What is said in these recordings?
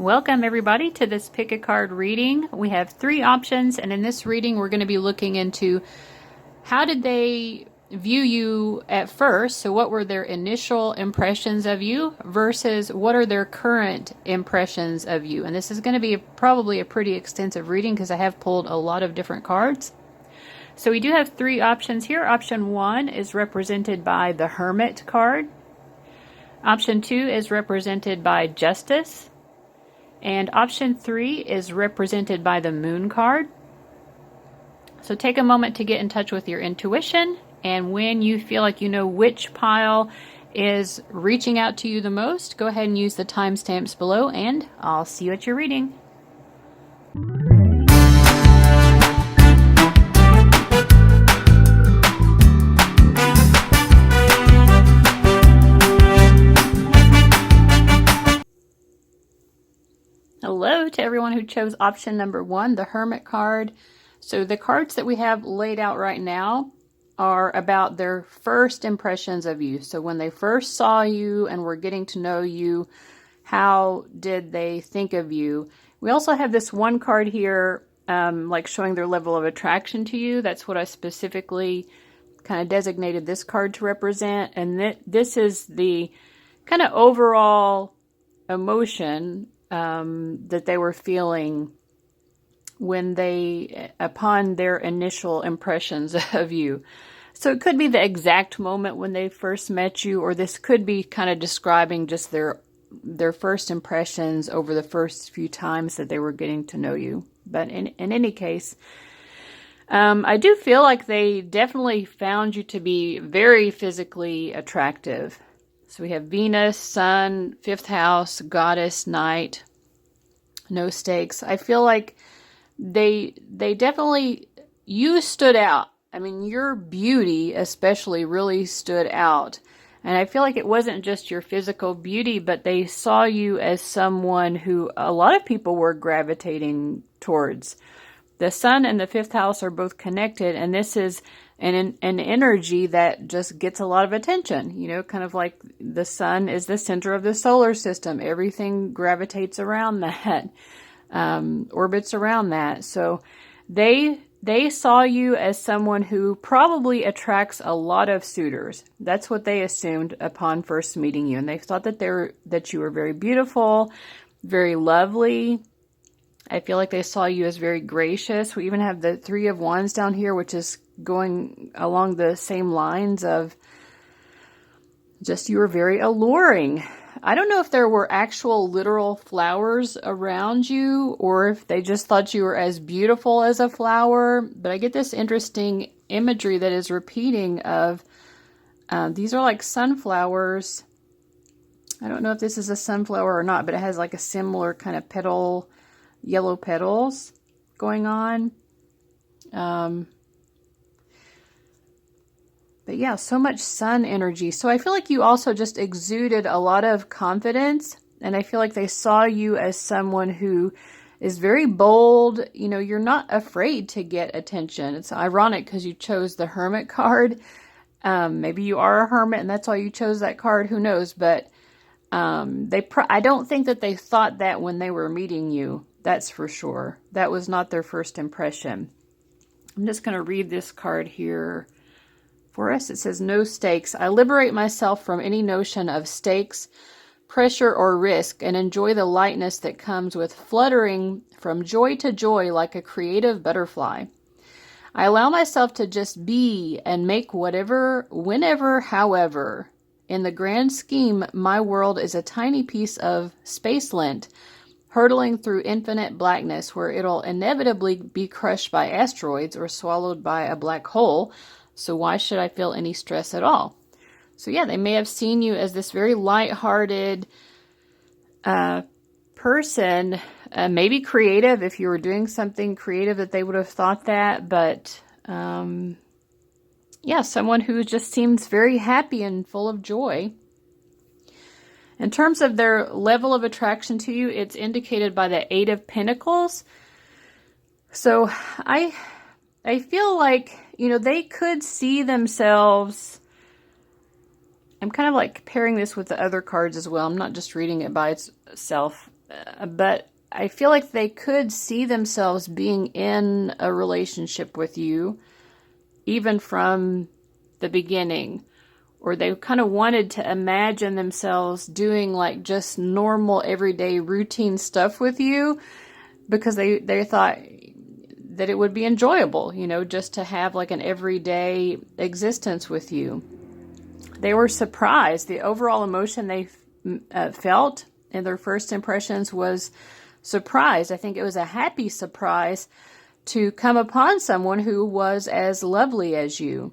Welcome everybody to this pick a card reading. We have 3 options, and in this reading we're going to be looking into how did they view you at first, so what were their initial impressions of you versus what are their current impressions of you. And this is going to be probably a pretty extensive reading because I have pulled a lot of different cards. So we do have 3 options here. Option 1 is represented by the Hermit card. Option 2 is represented by Justice. And option 3 is represented by the Moon card. So take a moment to get in touch with your intuition, and when you feel like you know which pile is reaching out to you the most, go ahead and use the timestamps below, and I'll see you at your reading. Hello to everyone who chose option number 1, the Hermit card. So the cards that we have laid out right now are about their first impressions of you. So when they first saw you and were getting to know you, how did they think of you? We also have this one card here, like showing their level of attraction to you. That's what I specifically kind of designated this card to represent. And this is the kind of overall emotion that they were feeling upon their initial impressions of you. So it could be the exact moment when they first met you, or this could be kind of describing just their first impressions over the first few times that they were getting to know you. But in any case, I do feel like they definitely found you to be very physically attractive. So we have Venus, Sun, 5th house, Goddess, Knight, no stakes. I feel like they definitely, you stood out. I mean, your beauty especially really stood out. And I feel like it wasn't just your physical beauty, but they saw you as someone who a lot of people were gravitating towards. The Sun and the 5th house are both connected, and this is an energy that just gets a lot of attention. You know, kind of like the Sun is the center of the solar system. Everything gravitates around that, orbits around that. So they saw you as someone who probably attracts a lot of suitors. That's what they assumed upon first meeting you, and they thought that you were very beautiful, very lovely. I feel like they saw you as very gracious. We even have the 3 of Wands down here, which is going along the same lines of just you were very alluring. I don't know if there were actual literal flowers around you or if they just thought you were as beautiful as a flower, but I get this interesting imagery that is repeating of these are like sunflowers. I don't know if this is a sunflower or not, but it has like a similar kind of petal, yellow petals going on. But yeah, so much sun energy. So I feel like you also just exuded a lot of confidence. And I feel like they saw you as someone who is very bold. You know, you're not afraid to get attention. It's ironic because you chose the Hermit card. Maybe you are a hermit and that's why you chose that card. Who knows? But I don't think that they thought that when they were meeting you. That's for sure. That was not their first impression. I'm just going to read this card here for us. It says, no stakes. I liberate myself from any notion of stakes, pressure, or risk, and enjoy the lightness that comes with fluttering from joy to joy like a creative butterfly. I allow myself to just be and make whatever, whenever, however. In the grand scheme, my world is a tiny piece of space lint, hurtling through infinite blackness where it'll inevitably be crushed by asteroids or swallowed by a black hole. So why should I feel any stress at all? So yeah, they may have seen you as this very lighthearted person, maybe creative if you were doing something creative that they would have thought that. But yeah, someone who just seems very happy and full of joy. In terms of their level of attraction to you, it's indicated by the 8 of Pentacles. So I feel like, you know, they could see themselves. I'm kind of like pairing this with the other cards as well. I'm not just reading it by itself. but I feel like they could see themselves being in a relationship with you, even from the beginning. Or they kind of wanted to imagine themselves doing like just normal, everyday, routine stuff with you, because they thought that it would be enjoyable, just to have like an everyday existence with you. They were surprised. The overall emotion they felt in their first impressions was surprise. I think it was a happy surprise to come upon someone who was as lovely as you.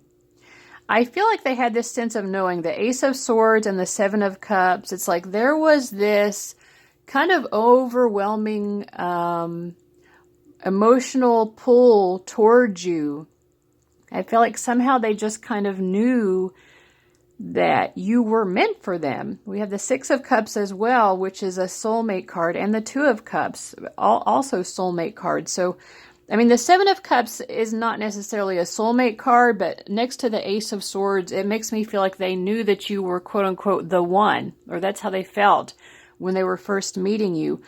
I feel like they had this sense of knowing the Ace of Swords and the Seven of Cups. It's like there was this kind of overwhelming emotional pull towards you. I feel like somehow they just kind of knew that you were meant for them. We have the Six of Cups as well, which is a soulmate card, and the Two of Cups, also soulmate cards. So, I mean, the Seven of Cups is not necessarily a soulmate card, but next to the Ace of Swords, it makes me feel like they knew that you were, quote unquote, the one, or that's how they felt when they were first meeting you.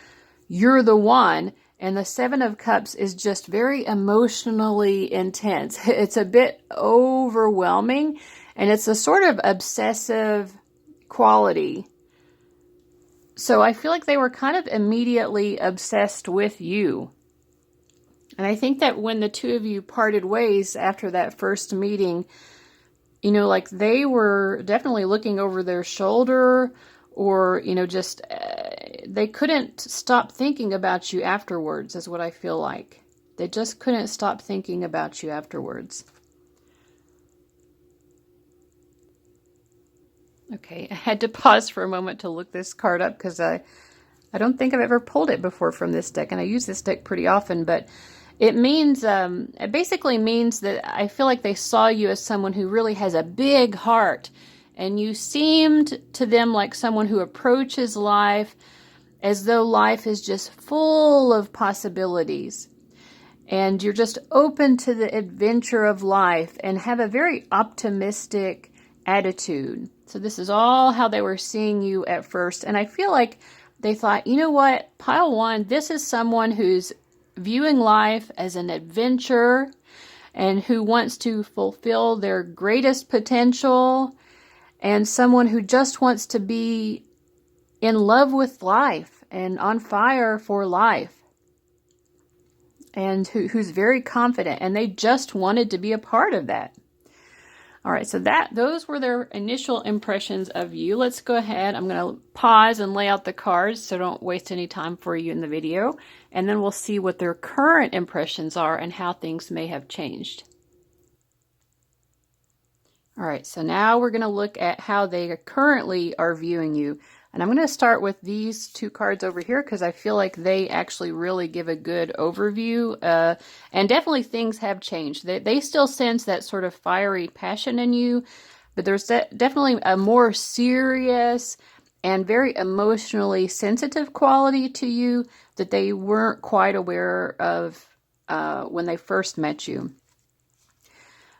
You're the one. And the Seven of Cups is just very emotionally intense. It's a bit overwhelming, and it's a sort of obsessive quality. So I feel like they were kind of immediately obsessed with you. And I think that when the two of you parted ways after that first meeting, like they were definitely looking over their shoulder, or, just they couldn't stop thinking about you afterwards, is what I feel like. They just couldn't stop thinking about you afterwards. Okay, I had to pause for a moment to look this card up because I don't think I've ever pulled it before from this deck, and I use this deck pretty often, but it means, it basically means that I feel like they saw you as someone who really has a big heart, and you seemed to them like someone who approaches life as though life is just full of possibilities. And you're just open to the adventure of life and have a very optimistic attitude. So this is all how they were seeing you at first. And I feel like they thought, you know what, pile one, this is someone who's viewing life as an adventure and who wants to fulfill their greatest potential, and someone who just wants to be in love with life and on fire for life, and who's very confident, and they just wanted to be a part of that. All right, so those were their initial impressions of you. Let's go ahead. I'm going to pause and lay out the cards so don't waste any time for you in the video, and then we'll see what their current impressions are and how things may have changed. All right, so now we're going to look at how they currently are viewing you. And I'm going to start with these two cards over here because I feel like they actually really give a good overview. And definitely things have changed. They still sense that sort of fiery passion in you, but there's definitely a more serious and very emotionally sensitive quality to you that they weren't quite aware of when they first met you.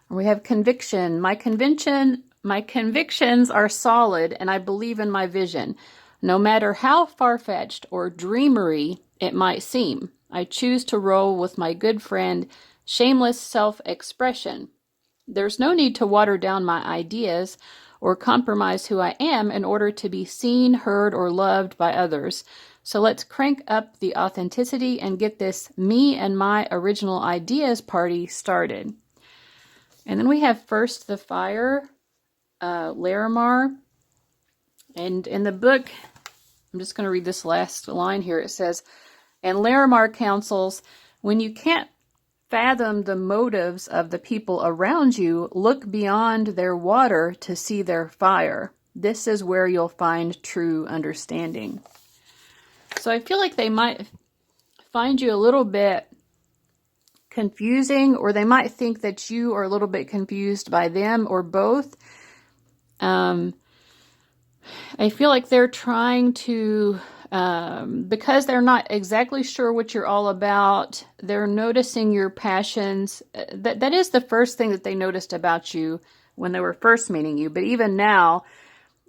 We have conviction. My convictions are solid, and I believe in my vision. No matter how far-fetched or dreamery it might seem, I choose to roll with my good friend, shameless self-expression. There's no need to water down my ideas or compromise who I am in order to be seen, heard, or loved by others. So let's crank up the authenticity and get this me and my original ideas party started. And then we have first the fire, Larimar. And in the book, I'm just going to read this last line here. It says, and Larimar counsels, when you can't fathom the motives of the people around you, look beyond their water to see their fire. This is where you'll find true understanding. So I feel like they might find you a little bit confusing, or they might think that you are a little bit confused by them, or both. I feel like they're trying to, because they're not exactly sure what you're all about, they're noticing your passions. That is the first thing that they noticed about you when they were first meeting you. But even now,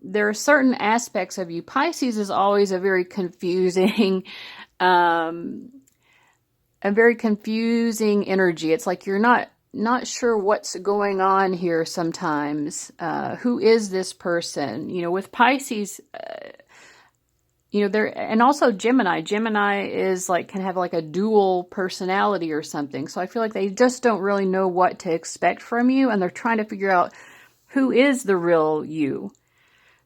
there are certain aspects of you. Pisces is always a very confusing, um, energy. It's like you're not sure what's going on here sometimes. Who is this person? You know, with Pisces, you know, there, and also Gemini. Gemini is like, can have like a dual personality or something. So I feel like they just don't really know what to expect from you, and they're trying to figure out who is the real you.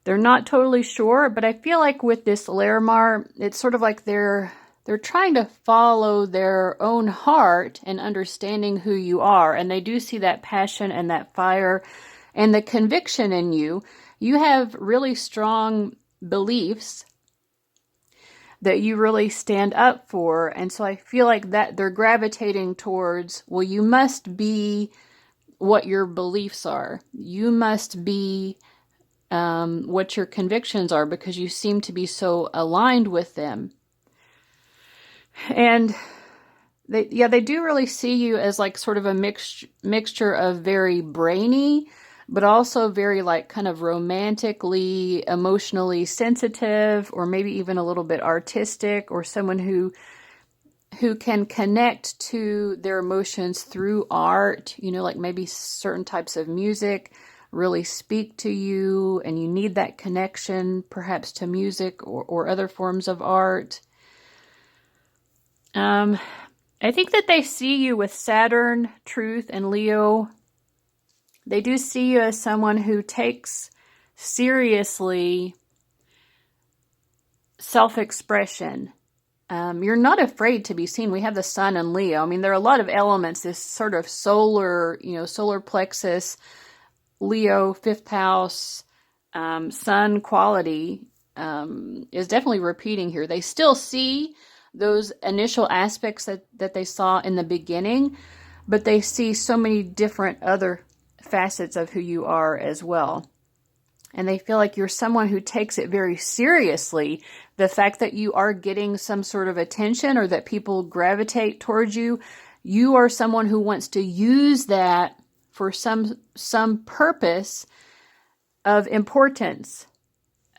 They're not totally sure, but I feel like with this Larimar, it's sort of like they're trying to follow their own heart and understanding who you are. And they do see that passion and that fire and the conviction in you. You have really strong beliefs that you really stand up for. And so I feel like that they're gravitating towards, well, you must be what your beliefs are. You must be what your convictions are, because you seem to be so aligned with them. And they do really see you as like sort of a mixture of very brainy, but also very like kind of romantically, emotionally sensitive, or maybe even a little bit artistic, or someone who can connect to their emotions through art, you know, like maybe certain types of music really speak to you, and you need that connection perhaps to music or other forms of art. I think that they see you with Saturn, Truth, and Leo. They do see you as someone who takes seriously self-expression. You're not afraid to be seen. We have the Sun and Leo. I mean, there are a lot of elements, this sort of solar, you know, solar plexus, Leo, fifth house, Sun quality is definitely repeating here. They still see those initial aspects that they saw in the beginning, but they see so many different other facets of who you are as well. And they feel like you're someone who takes it very seriously. The fact that you are getting some sort of attention, or that people gravitate towards you, you are someone who wants to use that for some purpose of importance,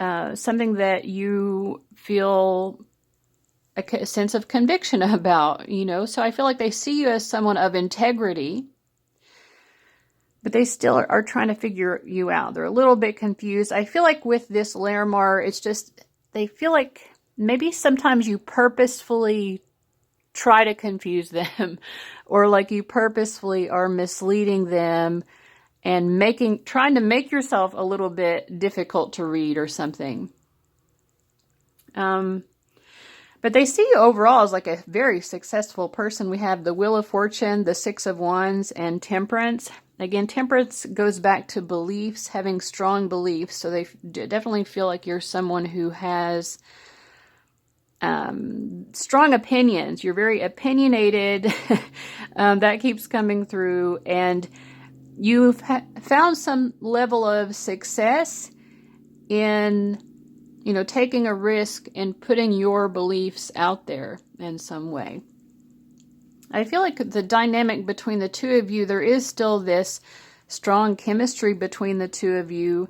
something that you feel a sense of conviction about, you know. So I feel like they see you as someone of integrity, but they still are trying to figure you out. They're a little bit confused. I feel like with this Larimar, it's just, they feel like maybe sometimes you purposefully try to confuse them, or like you purposefully are misleading them and trying to make yourself a little bit difficult to read or something. But they see you overall as like a very successful person. We have the Wheel of Fortune, the Six of Wands, and Temperance. Again, Temperance goes back to beliefs, having strong beliefs. So they definitely feel like you're someone who has strong opinions. You're very opinionated. That keeps coming through. And you've found some level of success in, you know, taking a risk and putting your beliefs out there in some way. I feel like the dynamic between the two of you, there is still this strong chemistry between the two of you.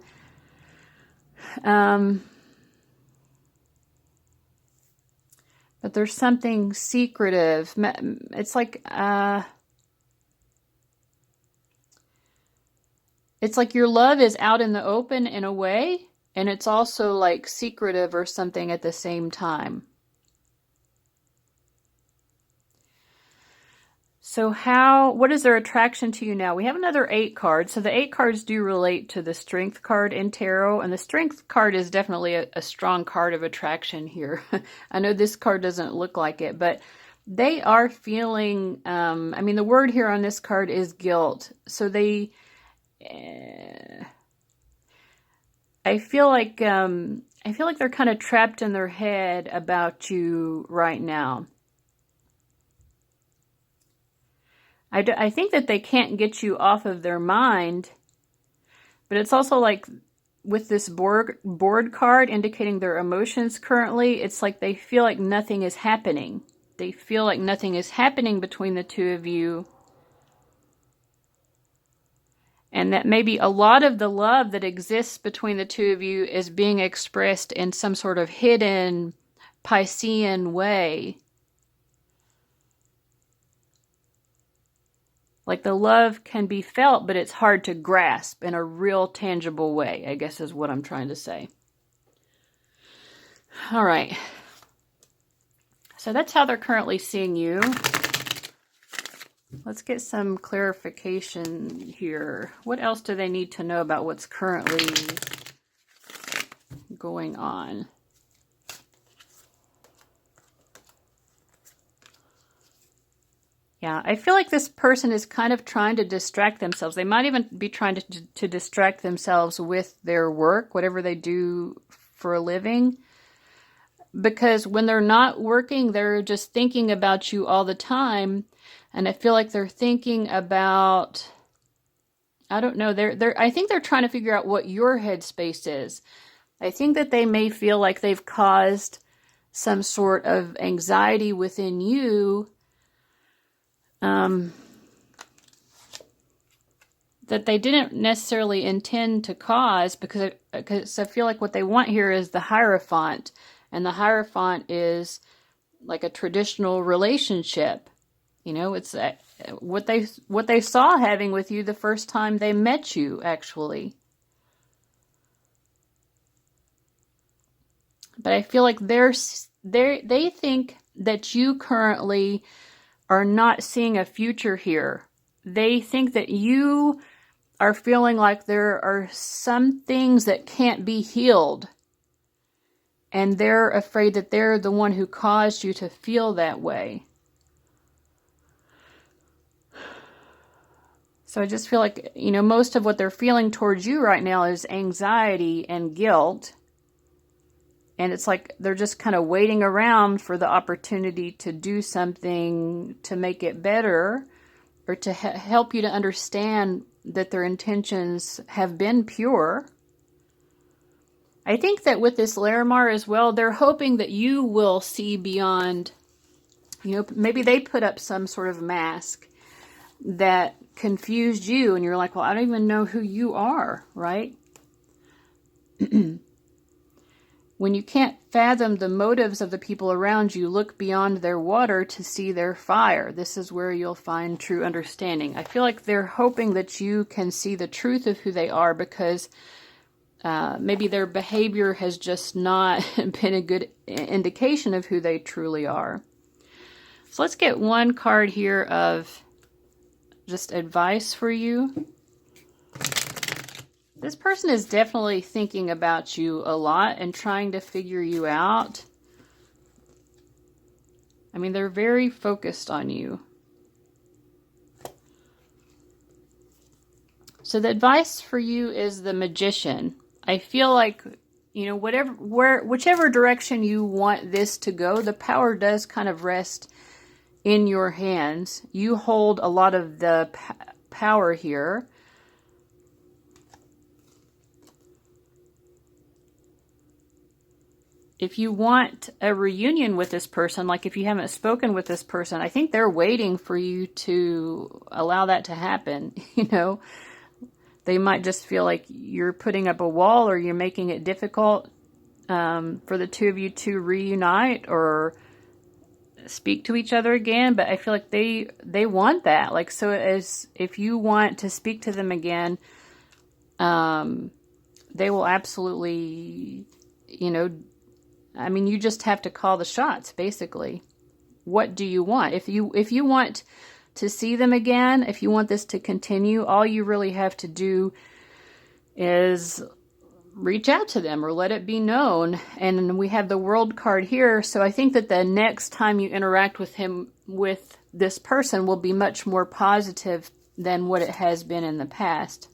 But there's something secretive. It's like your love is out in the open in a way, and it's also like secretive or something at the same time. So what is their attraction to you now? We have another 8 cards. So the 8 cards do relate to the Strength card in Tarot. And the Strength card is definitely a strong card of attraction here. I know this card doesn't look like it, but they are feeling, I mean, the word here on this card is guilt. So I feel like they're kind of trapped in their head about you right now. I think that they can't get you off of their mind, but it's also like with this board card indicating their emotions currently, it's like they feel like nothing is happening. They feel like nothing is happening between the two of you. And that maybe a lot of the love that exists between the two of you is being expressed in some sort of hidden Piscean way. Like the love can be felt, but it's hard to grasp in a real tangible way, I guess is what I'm trying to say. All right. So that's how they're currently seeing you. Let's get some clarification here. What else do they need to know about what's currently going on? Yeah, I feel like this person is kind of trying to distract themselves. They might even be trying to distract themselves with their work, whatever they do for a living. Because when they're not working, they're just thinking about you all the time. And I feel like they're thinking about, I don't know, I think they're trying to figure out what your headspace is. I think that they may feel like they've caused some sort of anxiety within you, that they didn't necessarily intend to cause, because I feel like what they want here is the Hierophant. And the Hierophant is like a traditional relationship. You know, it's what they saw having with you the first time they met you, actually. But I feel like they think that you currently are not seeing a future here. They think that you are feeling like there are some things that can't be healed. And they're afraid that they're the one who caused you to feel that way. So I just feel like, you know, most of what they're feeling towards you right now is anxiety and guilt. And it's like they're just kind of waiting around for the opportunity to do something to make it better, or to help you to understand that their intentions have been pure. I think that with this Larimar as well, they're hoping that you will see beyond, you know, maybe they put up some sort of mask that confused you, and you're like, well, I don't even know who you are, right? When you can't fathom the motives of the people around you, look beyond their water to see their fire. This is where you'll find true understanding. I feel like they're hoping that you can see the truth of who they are, because maybe their behavior has just not been a good indication of who they truly are. So let's get one card here of just advice for you. This person is definitely thinking about you a lot and trying to figure you out. I mean, they're very focused on you. So the advice for you is the Magician. I feel like, you know, whichever direction you want this to go, the power does kind of rest in your hands. You hold a lot of the power here. If you want a reunion with this person, like if you haven't spoken with this person, I think they're waiting for you to allow that to happen. You know, they might just feel like you're putting up a wall, or you're making it difficult for the two of you to reunite or speak to each other again. But I feel like they want that. Like, so as if you want to speak to them again, they will absolutely, you know, I mean, you just have to call the shots, basically. What do you want? If you want to see them again, if you want this to continue, all you really have to do is reach out to them or let it be known. And we have the World card here, so I think that the next time you interact with this person will be much more positive than what it has been in the past.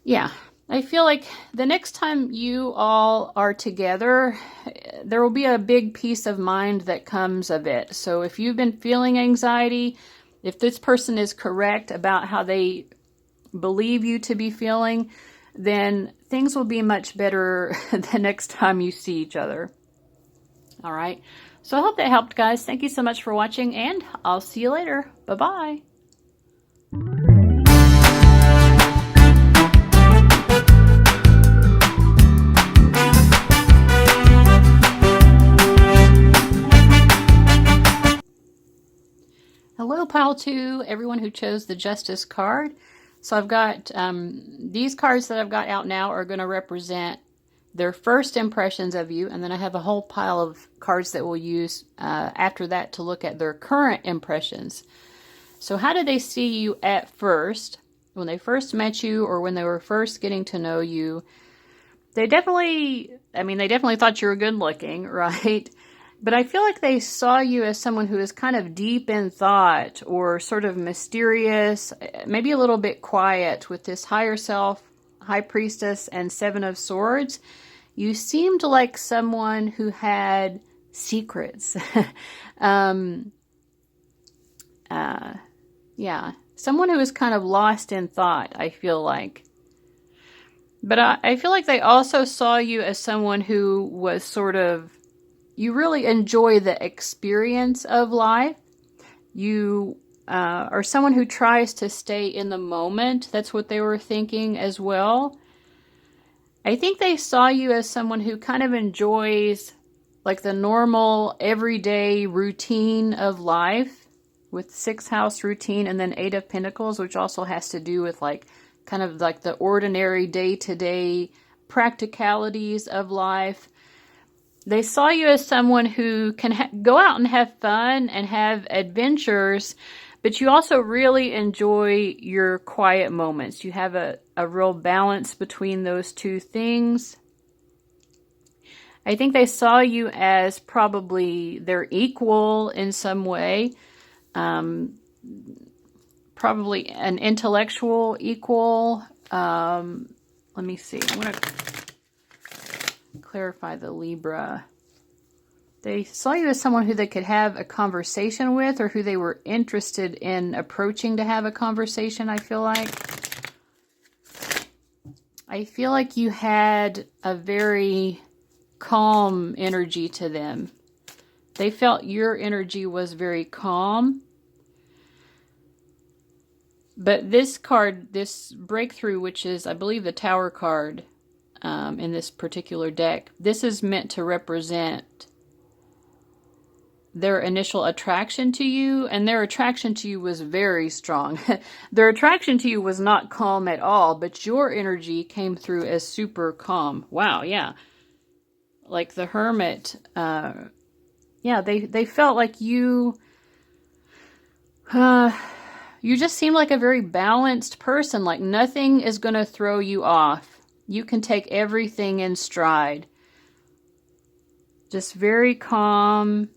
Yeah. I feel like the next time you all are together, there will be a big peace of mind that comes of it. So if you've been feeling anxiety, if this person is correct about how they believe you to be feeling, then things will be much better the next time you see each other. All right. So I hope that helped, guys. Thank you so much for watching, and I'll see you later. Bye-bye. pile 2, everyone who chose the Justice card. So I've got these cards that I've got out now are going to represent their first impressions of you, and then I have a whole pile of cards that we'll use after that to look at their current impressions. So how did they see you at first, when they first met you, or when they were first getting to know you? They definitely thought you were good looking, right? But I feel like they saw you as someone who is kind of deep in thought, or sort of mysterious, maybe a little bit quiet, with this higher self, High Priestess, and Seven of Swords. You seemed like someone who had secrets. Yeah, someone who was kind of lost in thought, I feel like. But I feel like they also saw you as someone who was sort of, you really enjoy the experience of life. You are someone who tries to stay in the moment. That's what they were thinking as well. I think they saw you as someone who kind of enjoys like the normal everyday routine of life, with 6th house routine, and then 8 of Pentacles, which also has to do with like kind of like the ordinary day-to-day practicalities of life. They saw you as someone who can go out and have fun and have adventures, but you also really enjoy your quiet moments. You have a real balance between those two things. I think they saw you as probably their equal in some way. Probably an intellectual equal. Let me see. I'm going to clarify the Libra. They saw you as someone who they could have a conversation with, or who they were interested in approaching to have a conversation, I feel like. I feel like you had a very calm energy to them. They felt your energy was very calm. But this card, this breakthrough, which is, I believe, the Tower card in this particular deck, this is meant to represent their initial attraction to you, and their attraction to you was very strong. Their attraction to you was not calm at all, but your energy came through as super calm. Wow, yeah. Like the Hermit, yeah, they felt like you just seem like a very balanced person. Like nothing is going to throw you off. You can take everything in stride. Just very calm,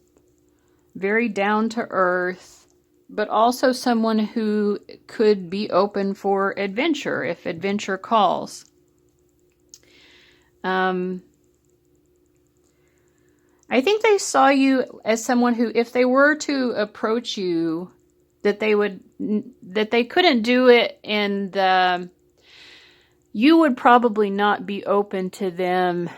very down to earth, but also someone who could be open for adventure if adventure calls. I think they saw you as someone who, if they were to approach you, that they couldn't do it, and you would probably not be open to them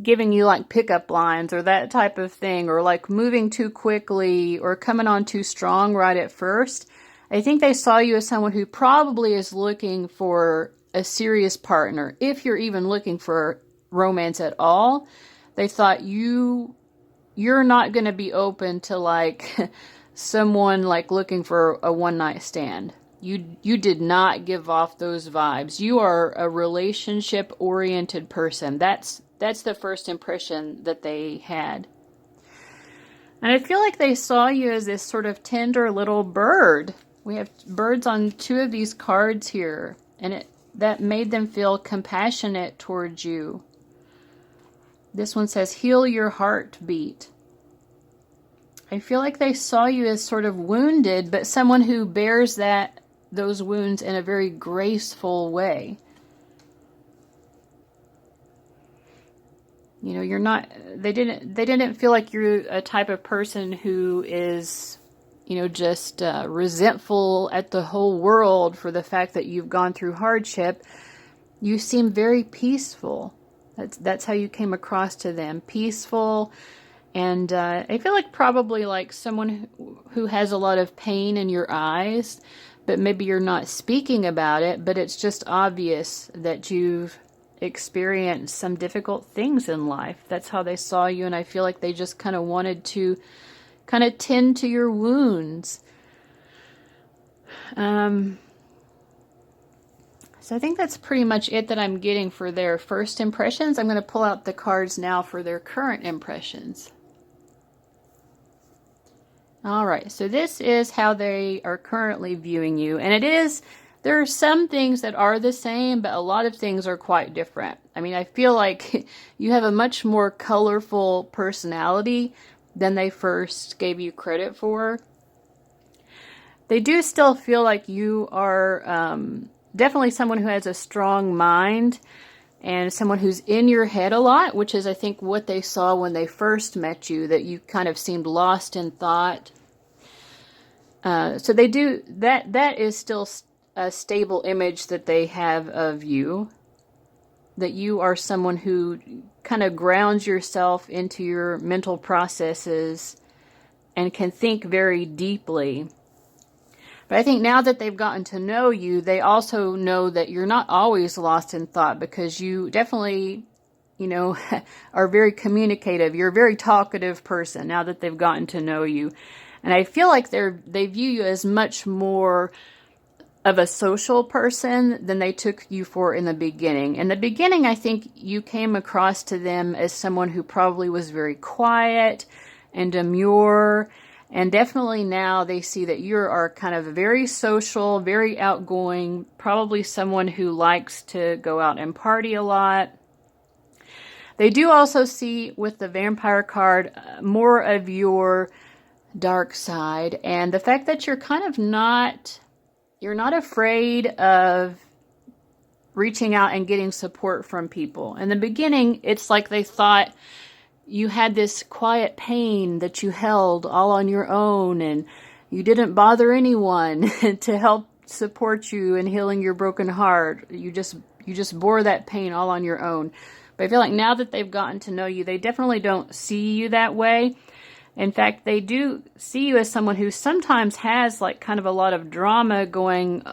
giving you like pickup lines or that type of thing, or like moving too quickly or coming on too strong right at first. I think they saw you as someone who probably is looking for a serious partner. If you're even looking for romance at all, they thought you're not going to be open to like someone like looking for a one-night stand. You did not give off those vibes. You are a relationship-oriented person. That's the first impression that they had. And I feel like they saw you as this sort of tender little bird. We have birds on 2 of these cards here, and that made them feel compassionate towards you. This one says, heal your heartbeat. I feel like they saw you as sort of wounded, but someone who bears those wounds in a very graceful way. You know, you're not, they didn't feel like you're a type of person who is, you know, just resentful at the whole world for the fact that you've gone through hardship. You seem very peaceful. That's how you came across to them. Peaceful. And I feel like probably like someone who has a lot of pain in your eyes, but maybe you're not speaking about it, but it's just obvious that you've experienced some difficult things in life. That's how they saw you, and I feel like they just kind of wanted to kind of tend to your wounds. So I think that's pretty much it that I'm getting for their first impressions. I'm going to pull out the cards now for their current impressions. All right, so this is how they are currently viewing you. And there are some things that are the same, but a lot of things are quite different. I mean, I feel like you have a much more colorful personality than they first gave you credit for. They do still feel like you are definitely someone who has a strong mind and someone who's in your head a lot, which is, I think, what they saw when they first met you, that you kind of seemed lost in thought. So they do, that is still a stable image that they have of you, that you are someone who kind of grounds yourself into your mental processes and can think very deeply. But I think now that they've gotten to know you, they also know that you're not always lost in thought, because you definitely, are very communicative. You're a very talkative person now that they've gotten to know you. And I feel like they view you as much more of a social person than they took you for in the beginning. In the beginning, I think you came across to them as someone who probably was very quiet and demure. And definitely now they see that you are kind of very social, very outgoing, probably someone who likes to go out and party a lot. They do also see with the Vampire card more of your dark side, and the fact that you're kind of you're not afraid of reaching out and getting support from people. In the beginning, it's like they thought you had this quiet pain that you held all on your own, and you didn't bother anyone to help support you in healing your broken heart. You just bore that pain all on your own. But I feel like now that they've gotten to know you, they definitely don't see you that way. In fact, they do see you as someone who sometimes has like kind of a lot of drama going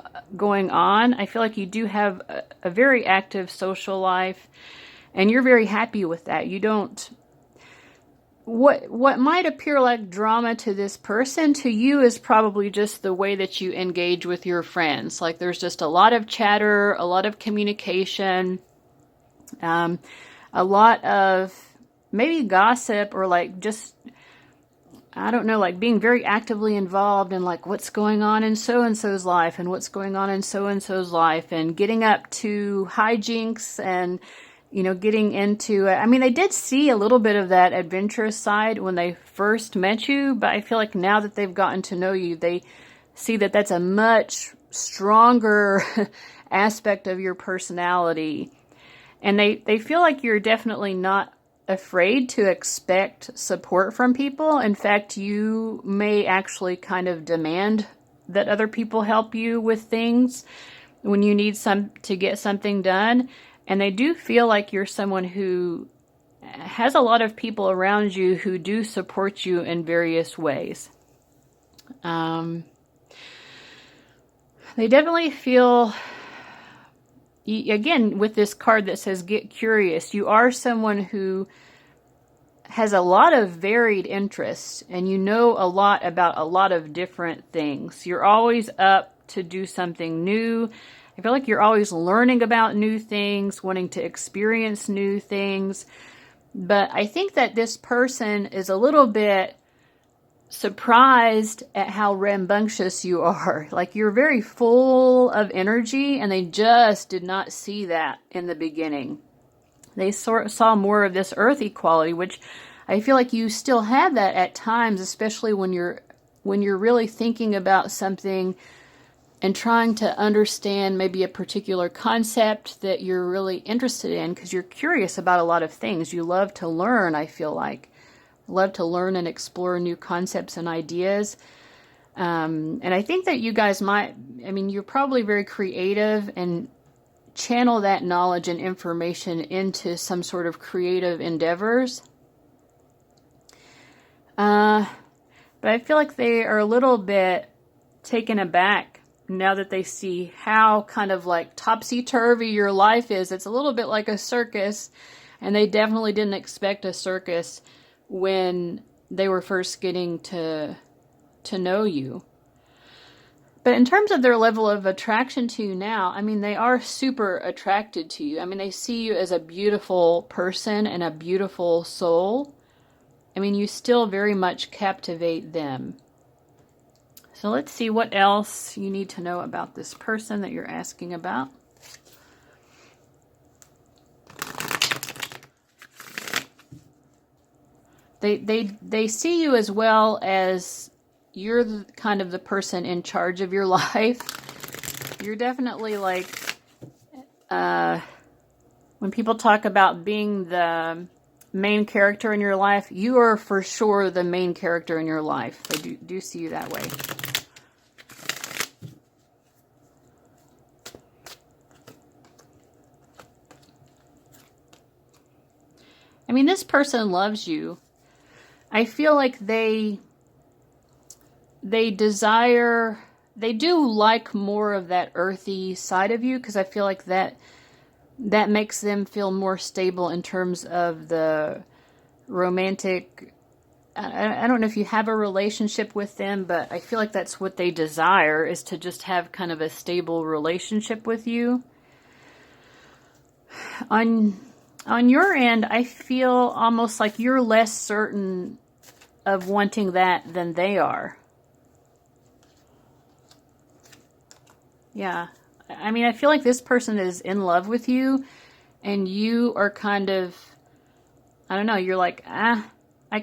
on. I feel like you do have a very active social life, and you're very happy with that. You don't... What might appear like drama to this person, to you is probably just the way that you engage with your friends. Like there's just a lot of chatter, a lot of communication, a lot of maybe gossip, or like just, I don't know, like being very actively involved in like what's going on in so-and-so's life and what's going on in so-and-so's life, and getting up to hijinks and getting into it. I mean, they did see a little bit of that adventurous side when they first met you, but I feel like now that they've gotten to know you, they see that that's a much stronger aspect of your personality. And they feel like you're definitely not afraid to expect support from people. In fact, you may actually kind of demand that other people help you with things when you need to get something done. And they do feel like you're someone who has a lot of people around you who do support you in various ways. They definitely feel, again, with this card that says get curious, you are someone who has a lot of varied interests, and you know a lot about a lot of different things. You're always up to do something new. I feel like you're always learning about new things, wanting to experience new things. But I think that this person is a little bit surprised at how rambunctious you are. Like you're very full of energy, and they just did not see that in the beginning. They saw more of this earthy quality, which I feel like you still have that at times, especially when you're really thinking about something and trying to understand maybe a particular concept that you're really interested in, because you're curious about a lot of things. You love to learn, I feel like. Love to learn and explore new concepts and ideas. And I think that you guys you're probably very creative and channel that knowledge and information into some sort of creative endeavors. But I feel like they are a little bit taken aback now that they see how kind of like topsy-turvy your life is. It's a little bit like a circus, and they definitely didn't expect a circus when they were first getting to know you. But in terms of their level of attraction to you now, I mean, they are super attracted to you. I mean, they see you as a beautiful person and a beautiful soul. I mean, you still very much captivate them. So let's see what else you need to know about this person that you're asking about. They see you as well as you're kind of the person in charge of your life. You're definitely like, when people talk about being the main character in your life, you are for sure the main character in your life. They do see you that way. I mean, this person loves you. I feel like they desire, they do like more of that earthy side of you, because I feel like that makes them feel more stable in terms of the romantic. I don't know if you have a relationship with them, but I feel like that's what they desire, is to just have kind of a stable relationship with you. On your end, I feel almost like you're less certain of wanting that than they are. Yeah. I mean, I feel like this person is in love with you, and you are kind of, I don't know, you're like, I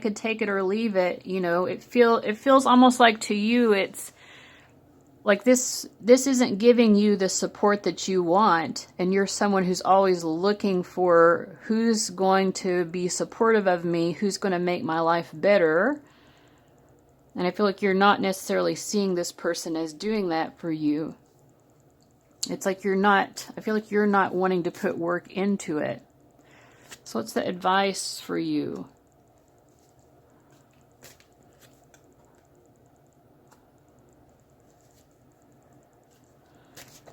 could take it or leave it. You know, it feels almost like to you, it's like this isn't giving you the support that you want, and you're someone who's always looking for who's going to be supportive of me, who's going to make my life better. And I feel like you're not necessarily seeing this person as doing that for you. It's like I feel like you're not wanting to put work into it. So what's the advice for you?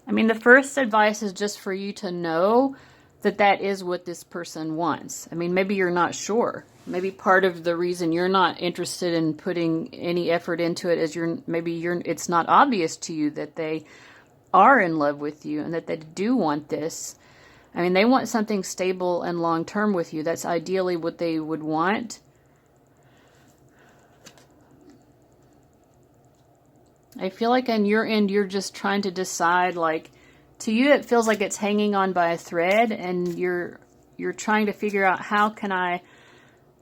I mean, the first advice is just for you to know that is what this person wants. I mean, maybe you're not sure. Maybe part of the reason you're not interested in putting any effort into it is it's not obvious to you that they are in love with you and that they do want this. I mean, they want something stable and long-term with you. That's ideally what they would want. I feel like on your end, you're just trying to decide, like, to you, it feels like it's hanging on by a thread, and you're trying to figure out, how can I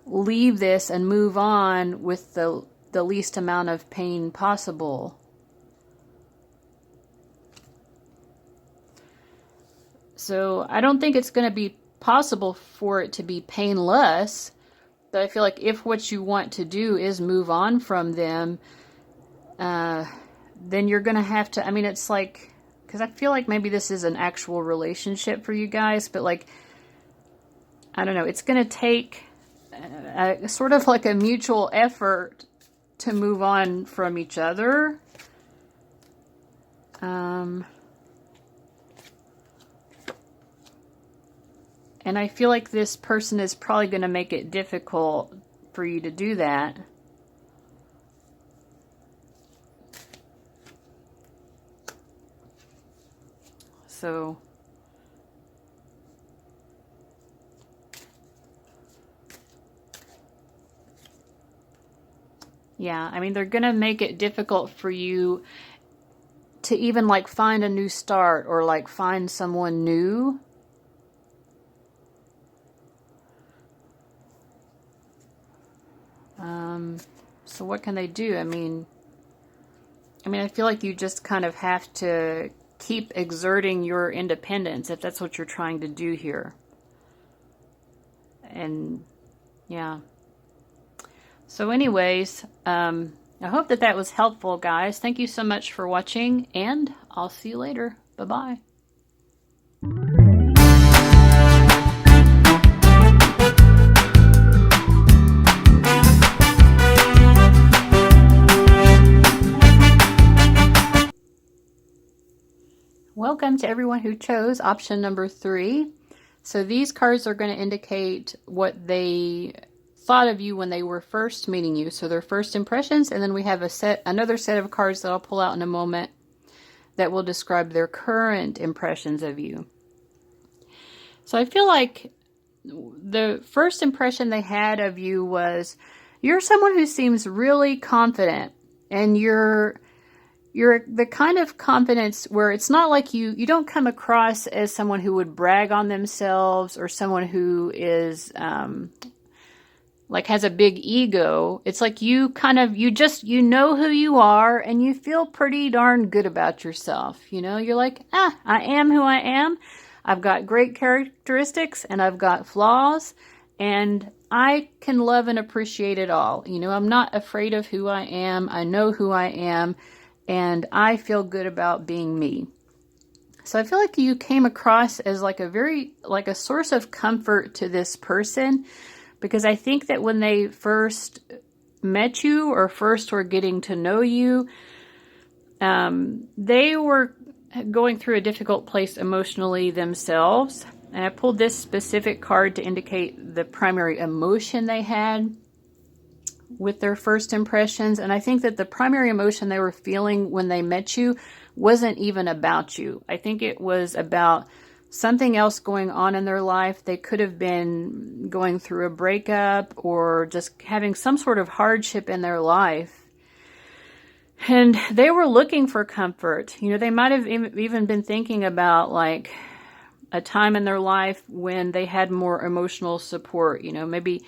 leave this and move on with the least amount of pain possible? So I don't think it's going to be possible for it to be painless, but I feel like if what you want to do is move on from them, then you're going to have to, I mean, it's like, because I feel like maybe this is an actual relationship for you guys, but like, I don't know, it's going to take sort of like a mutual effort to move on from each other. And I feel like this person is probably going to make it difficult for you to do that. So, yeah, I mean, they're going to make it difficult for you to even like find a new start or like find someone new. So what can they do? I mean, I feel like you just kind of have to keep exerting your independence if that's what you're trying to do here. And yeah. So anyways, I hope that was helpful, guys. Thank you so much for watching, and I'll see you later. Bye-bye. Welcome to everyone who chose option number 3. So these cards are going to indicate what they thought of you when they were first meeting you. So their first impressions, and then we have another set of cards that I'll pull out in a moment that will describe their current impressions of you. So I feel like the first impression they had of you was you're someone who seems really confident, and you're the kind of confidence where it's not like you don't come across as someone who would brag on themselves or someone who is like has a big ego. It's like you know who you are, and you feel pretty darn good about yourself. You're like, I am who I am. I've got great characteristics and I've got flaws, and I can love and appreciate it all. I'm not afraid of who I am. I know who I am, and I feel good about being me. So I feel like you came across as like a source of comfort to this person, because I think that when they first met you or first were getting to know you, they were going through a difficult place emotionally themselves. And I pulled this specific card to indicate the primary emotion they had with their first impressions. And I think that the primary emotion they were feeling when they met you wasn't even about you. I think it was about something else going on in their life. They could have been going through a breakup or just having some sort of hardship in their life. And they were looking for comfort. They might have even been thinking about like a time in their life when they had more emotional support. Maybe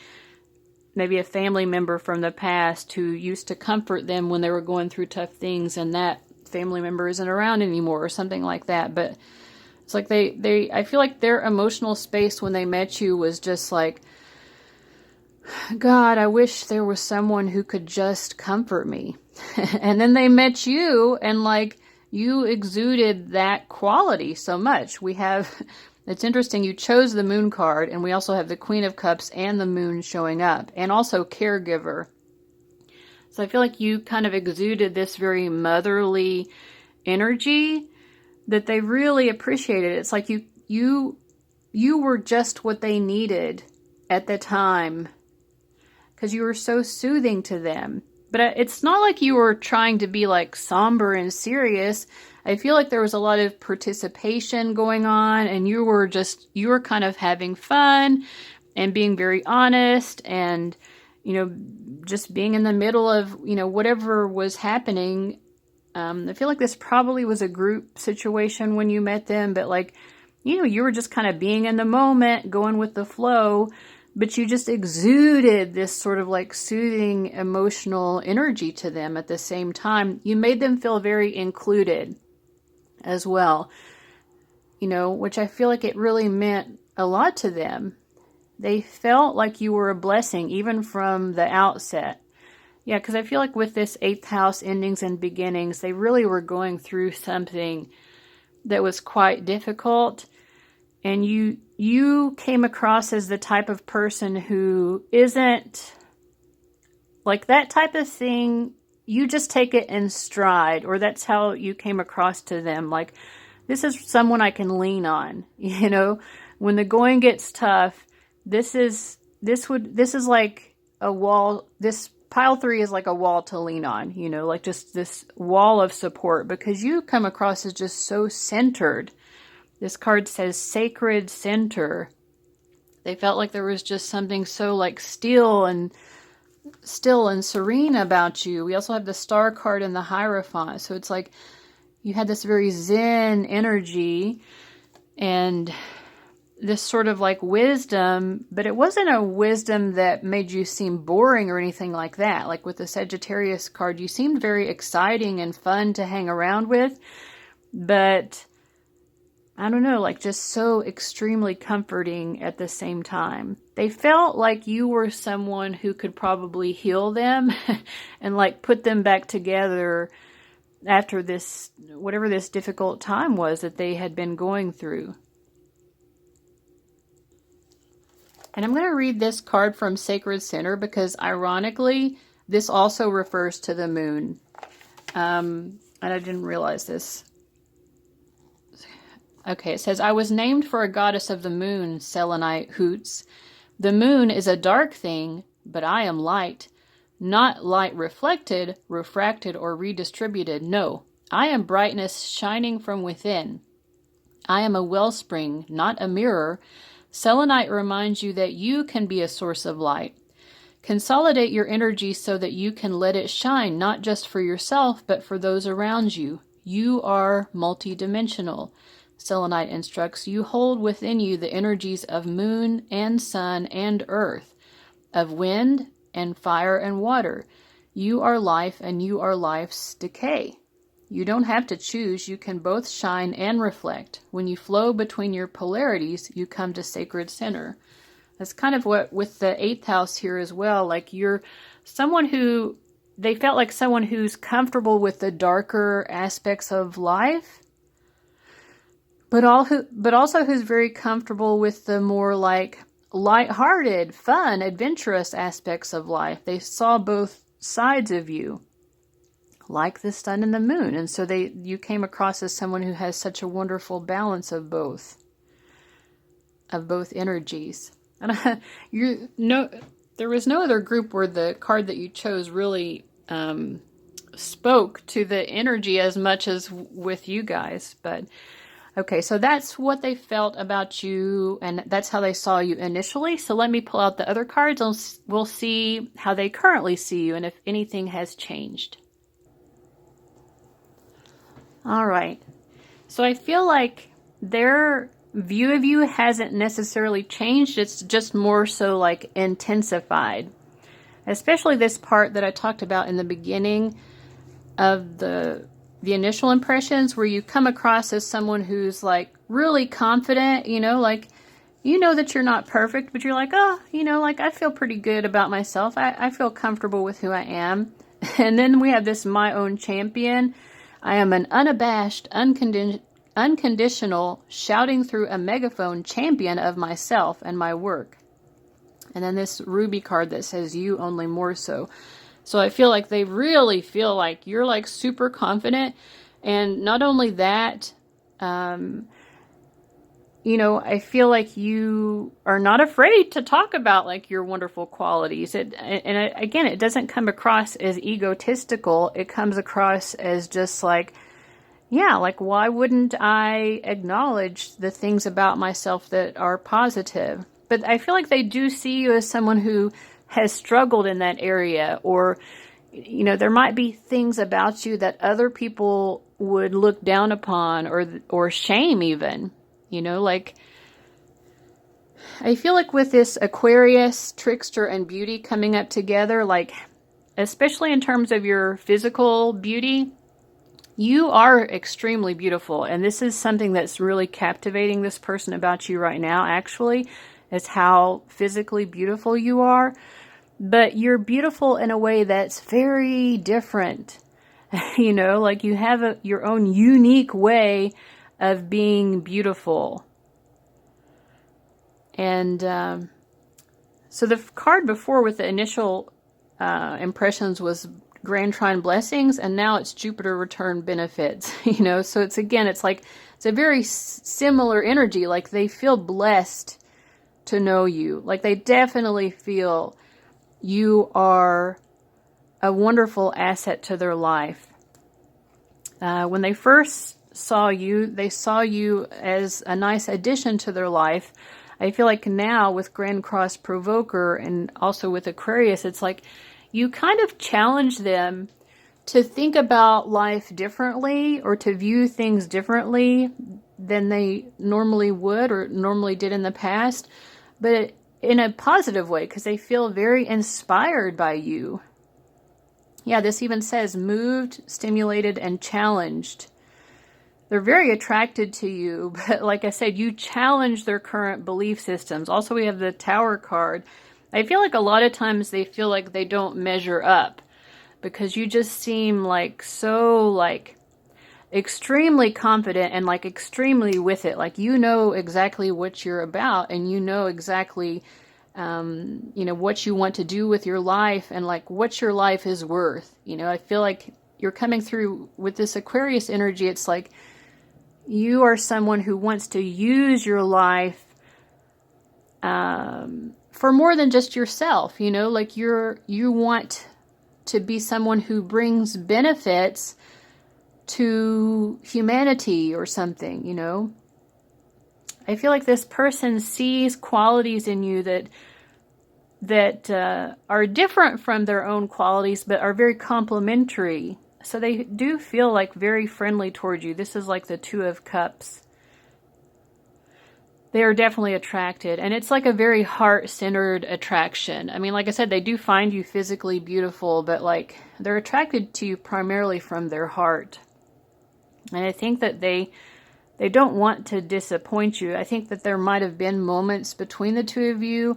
a family member from the past who used to comfort them when they were going through tough things, and that family member isn't around anymore or something like that. But it's like I feel like their emotional space when they met you was just like, God, I wish there was someone who could just comfort me. And then they met you, and like you exuded that quality so much. It's interesting, you chose the Moon card, and we also have the Queen of Cups and the Moon showing up, and also Caregiver. So I feel like you kind of exuded this very motherly energy that they really appreciated. It's like you were just what they needed at the time, because you were so soothing to them. But it's not like you were trying to be like somber and serious. I feel like there was a lot of participation going on, and you were kind of having fun and being very honest, and just being in the middle of whatever was happening. I feel like this probably was a group situation when you met them, but like you were just kind of being in the moment, going with the flow. But you just exuded this sort of like soothing emotional energy to them at the same time. You made them feel very included as well, which I feel like it really meant a lot to them. They felt like you were a blessing even from the outset. Yeah, because I feel like with this 8th house endings and beginnings, they really were going through something that was quite difficult. And you came across as the type of person who isn't like that type of thing. You just take it in stride, or that's how you came across to them. Like, this is someone I can lean on. When the going gets tough, this is like a wall. This pile 3 is like a wall to lean on. Like just this wall of support, because you come across as just so centered. This card says sacred center. They felt like there was just something so like still and serene about you. We also have the Star card and the Hierophant. So it's like you had this very zen energy and this sort of like wisdom, but it wasn't a wisdom that made you seem boring or anything like that. Like with the Sagittarius card, you seemed very exciting and fun to hang around with, but I don't know, like just so extremely comforting at the same time. They felt like you were someone who could probably heal them and like put them back together after this, whatever this difficult time was that they had been going through. And I'm going to read this card from Sacred Center because ironically, this also refers to the moon. And I didn't realize this. Okay, it says, I was named for a goddess of the moon, Selenite hoots. The moon is a dark thing, but I am light. Not light reflected, refracted, or redistributed. No, I am brightness shining from within. I am a wellspring, not a mirror. Selenite reminds you that you can be a source of light. Consolidate your energy so that you can let it shine, not just for yourself, but for those around you. You are multidimensional. Selenite instructs you hold within you the energies of moon and sun and earth, of wind and fire and water. You are life and you are life's decay. You don't have to choose. You can both shine and reflect. When you flow between your polarities, you come to sacred center. That's kind of what with the 8th house here as well. Like you're someone who, they felt like someone who's comfortable with the darker aspects of life, but also who's very comfortable with the more like lighthearted, fun, adventurous aspects of life. They saw both sides of you, like the sun and the moon. And so you came across as someone who has such a wonderful balance of both energies. And there was no other group where the card that you chose really spoke to the energy as much as with you guys. But okay, so that's what they felt about you, and that's how they saw you initially. So let me pull out the other cards, and we'll see how they currently see you and if anything has changed. All right. So I feel like their view of you hasn't necessarily changed. It's just more so like intensified. Especially this part that I talked about in the beginning of the initial impressions, where you come across as someone who's like really confident, like, that you're not perfect, but you're like, oh, like I feel pretty good about myself. I feel comfortable with who I am. And then we have this my own champion. I am an unabashed, unconditional, shouting through a megaphone champion of myself and my work. And then this ruby card that says you only more so. So I feel like they really feel like you're like super confident. And not only that, I feel like you are not afraid to talk about like your wonderful qualities. Again, it doesn't come across as egotistical. It comes across as just like, yeah, like why wouldn't I acknowledge the things about myself that are positive? But I feel like they do see you as someone who has struggled in that area, or, there might be things about you that other people would look down upon or shame even, like I feel like with this Aquarius, trickster, and beauty coming up together, like especially in terms of your physical beauty, you are extremely beautiful. And this is something that's really captivating this person about you right now, actually, is how physically beautiful you are. But you're beautiful in a way that's very different. Like you have your own unique way of being beautiful. And so the card before with the initial impressions was Grand Trine blessings, and now it's Jupiter return benefits. So it's a very similar energy. Like they feel blessed to know you. Like they definitely feel you are a wonderful asset to their life. When they first saw you, they saw you as a nice addition to their life. I feel like now with Grand Cross Provoker and also with Aquarius, it's like you kind of challenge them to think about life differently or to view things differently than they normally would or normally did in the past, but in a positive way, because they feel very inspired by you. Yeah, this even says moved, stimulated, and challenged. They're very attracted to you, but like I said, you challenge their current belief systems. Also, we have the Tower card. I feel like a lot of times they feel like they don't measure up because you just seem like so like extremely confident and like extremely with it. Like you know exactly what you're about, and you know exactly what you want to do with your life and like what your life is worth. I feel like you're coming through with this Aquarius energy. It's like you are someone who wants to use your life for more than just yourself, you know, like you want to be someone who brings benefits to humanity or something, you know. I feel like this person sees qualities in you that are different from their own qualities, but are very complementary. So they do feel like very friendly towards you. This is like the Two of Cups. They are definitely attracted, and it's like a very heart-centered attraction. I mean, like I said, they do find you physically beautiful, but like they're attracted to you primarily from their heart. And I think that they don't want to disappoint you. I think that there might have been moments between the two of you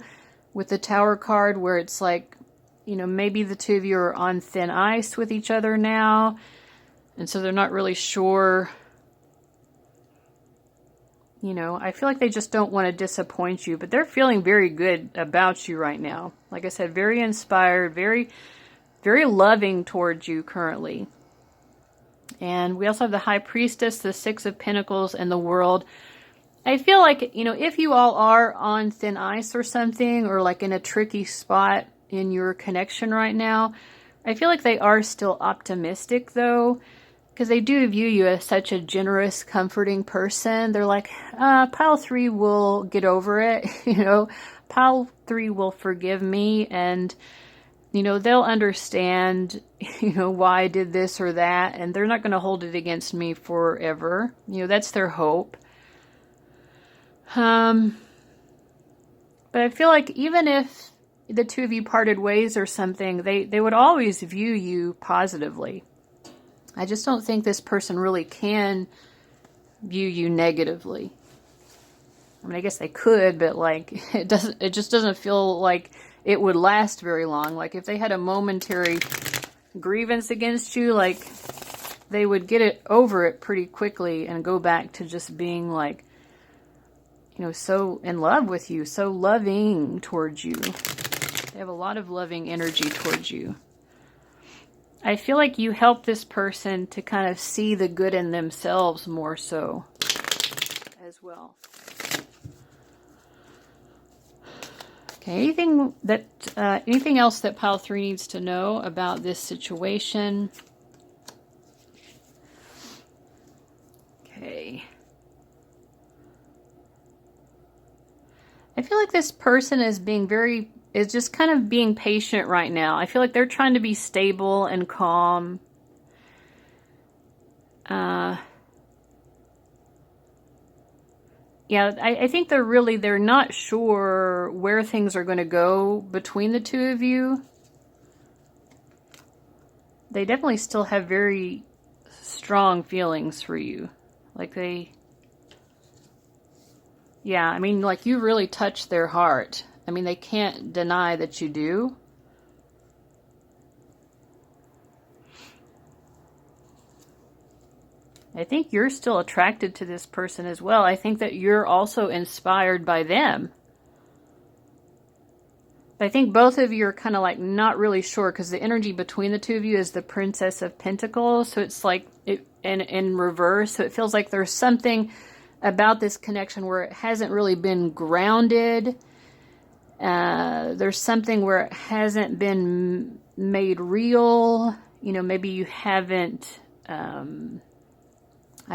with the Tower card where it's like, you know, maybe the two of you are on thin ice with each other now, and so they're not really sure. You know, I feel like they just don't want to disappoint you, but they're feeling very good about you right now. Like I said, very inspired, very, very loving towards you currently. And we also have the High Priestess, the Six of Pentacles, and the World. I feel like, you know, if you all are on thin ice or something, or like in a tricky spot in your connection right now, I feel like they are still optimistic though, because they do view you as such a generous, comforting person. They're like, pile 3 will get over it, you know, pile 3 will forgive me, and, you know, they'll understand, you know, why I did this or that, and they're not going to hold it against me forever. You know, that's their hope. But I feel like even if the two of you parted ways or something, they would always view you positively. I just don't think this person really can view you negatively. I mean, I guess they could, but like it just doesn't feel like it would last very long. Like if they had a momentary grievance against you, like they would get it over it pretty quickly and go back to just being like, you know, so in love with you, so loving towards you. They have a lot of loving energy towards you. I feel like you help this person to kind of see the good in themselves more so as well. Okay, anything else that pile 3 needs to know about this situation? Okay. I feel like this person is just kind of being patient right now. I feel like they're trying to be stable and calm. Yeah, I think they're not sure where things are going to go between the two of you. They definitely still have very strong feelings for you. Like yeah, I mean, like you really touch their heart. I mean, they can't deny that you do. I think you're still attracted to this person as well. I think that you're also inspired by them. I think both of you are kind of like not really sure, because the energy between the two of you is the Princess of Pentacles. So it's like in reverse. So it feels like there's something about this connection where it hasn't really been grounded. There's something where it hasn't been made real. You know, maybe you haven't, I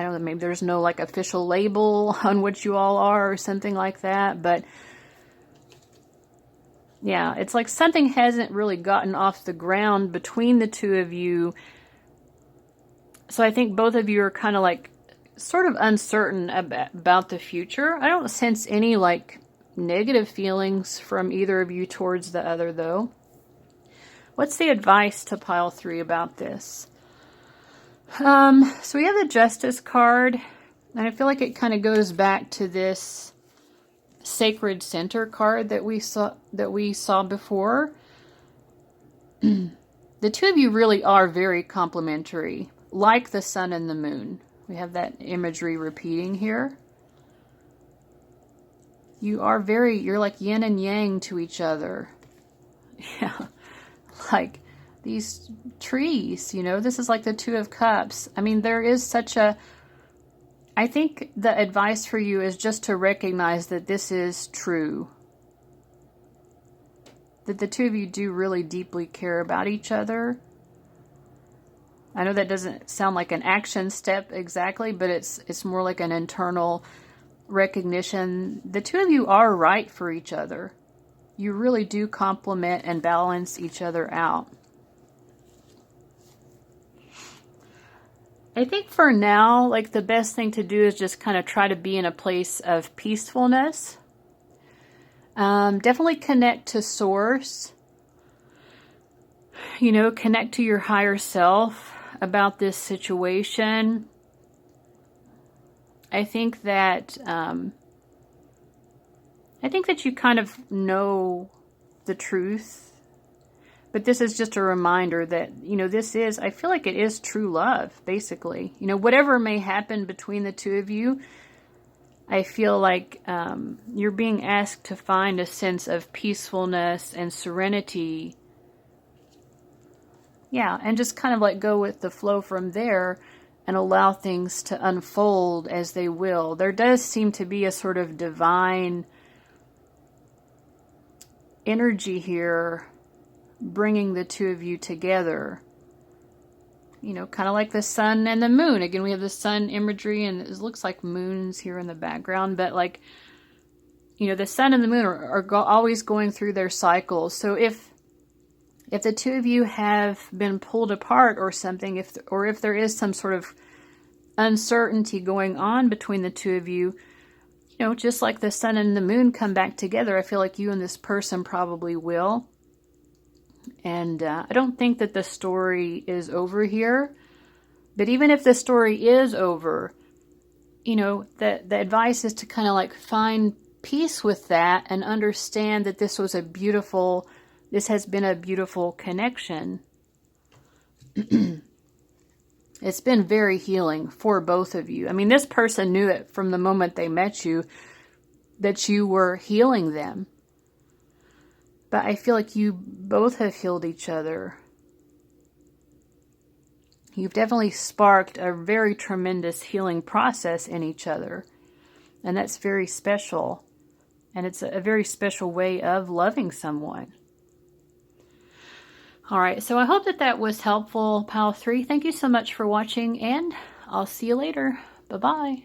don't know, maybe there's no like official label on what you all are or something like that. But yeah, it's like something hasn't really gotten off the ground between the two of you. So I think both of you are kind of like sort of uncertain about the future. I don't sense any like negative feelings from either of you towards the other though. What's the advice to pile 3 about this? So we have the Justice card, and I feel like it kind of goes back to this Sacred Center card that we saw before. The two of you really are very complementary, like the sun and the moon. We have that imagery repeating here. You're like yin and yang to each other. Yeah, like these trees, you know, this is like the Two of Cups. I mean, there is I think the advice for you is just to recognize that this is true. that the two of you do really deeply care about each other. I know that doesn't sound like an action step exactly, but it's more like an internal recognition. The two of you are right for each other. You really do complement and balance each other out. I think for now, like, the best thing to do is just kind of try to be in a place of peacefulness. Definitely connect to source. You know, connect to your higher self about this situation. I think that you kind of know the truth. But this is just a reminder that, you know, I feel like it is true love, basically. You know, whatever may happen between the two of you, I feel like you're being asked to find a sense of peacefulness and serenity. Yeah, and just kind of like go with the flow from there and allow things to unfold as they will. There does seem to be a sort of divine energy here bringing the two of you together. You know, kind of like the sun and the moon. Again, we have the sun imagery, and it looks like moons here in the background. But, like, you know, the sun and the moon are always going through their cycles. So if the two of you have been pulled apart or something, if there is some sort of uncertainty going on between the two of you, you know, just like the sun and the moon come back together, I feel like you and this person probably will. And I don't think that the story is over here. But even if the story is over, you know, the advice is to kind of like find peace with that and understand that this has been a beautiful connection. It's been very healing for both of you. I mean, this person knew it from the moment they met you that you were healing them. But I feel like you both have healed each other. You've definitely sparked a very tremendous healing process in each other. And that's very special. And it's a very special way of loving someone. All right, so I hope that was helpful, Pile 3. Thank you so much for watching, and I'll see you later. Bye-bye.